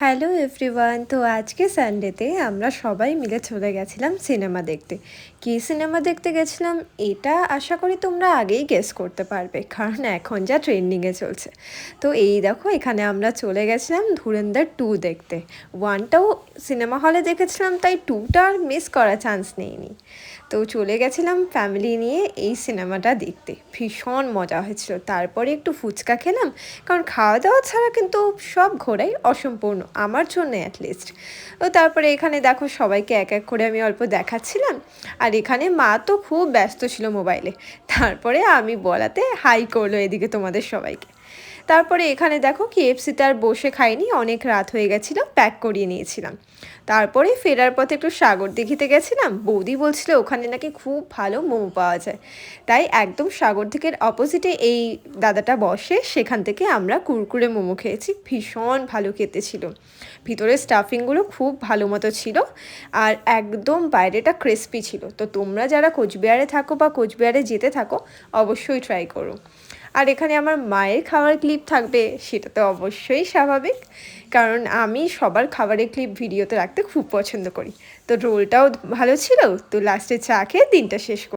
Hello everyone. তো আজকে সানডেতে আমরা সবাই মিলে চলে গেছিলাম সিনেমা দেখতে। কী সিনেমা দেখতে গেছিলাম এটা আশা করি তোমরা আগেই গেস করতে পারবে, কারণ এখন যা ট্রেন্ডিংয়ে চলছে। তো এই দেখো এখানে আমরা চলে গেছিলাম ধুরন্ধর 2 দেখতে। 1টাও সিনেমা হলে দেখেছিলাম, তাই 2টা আর মিস করার চান্স নেইনি। তো চলে গেছিলাম ফ্যামিলি নিয়ে এই সিনেমাটা দেখতে, ভীষণ মজা হয়েছিল। তারপরে একটু ফুচকা খেলাম, কারণ খাওয়া দাওয়া ছাড়া কিন্তু সব ঘোরাই অসম্পূর্ণ আমার জন্য অ্যাটলিস্ট। তো তারপরে এখানে দেখো সবাইকে এক এক করে আমি অল্প দেখাচ্ছিলাম, আর এখানে মা তো খুব ব্যস্ত ছিল মোবাইলে। তারপরে আমি বলাতে হাই করলো এদিকে তোমাদের সবাইকে। তারপরে এখানে দেখো কেএফসিতে আর বসে খাইনি, অনেক রাত হয়ে গেছিলো, প্যাক করিয়ে নিয়েছিলাম। তারপরে ফেরার পথে একটু সাগরদিঘিতে গেছিলাম, বৌদি বলছিল ওখানে নাকি খুব ভালো মোমো পাওয়া যায়। তাই একদম সাগরদিঘির অপোজিটে এই দাদাটা বসে, সেখান থেকে আমরা কুরকুরে মোমো খেয়েছি, ভীষণ ভালো খেতে ছিল। ভিতরের স্টাফিংগুলো খুব ভালো মতো ছিল, আর একদম বাইরেটা ক্রিস্পি ছিল। তো তোমরা যারা কোচবিহারে থাকো বা কোচবিহারে যেতে থাকো অবশ্যই ট্রাই করো। আর এখানে আমার মায়ের খাওয়ার ক্লিপ থাকবে, সেটা তো অবশ্যই স্বাভাবিক, কারণ আমি সবার খাবারের ক্লিপ ভিডিওতে রাখতে খুব পছন্দ করি। তো রোলটাও ভালো ছিল, তো লাস্টে চা খেয়ে দিনটা শেষ করি।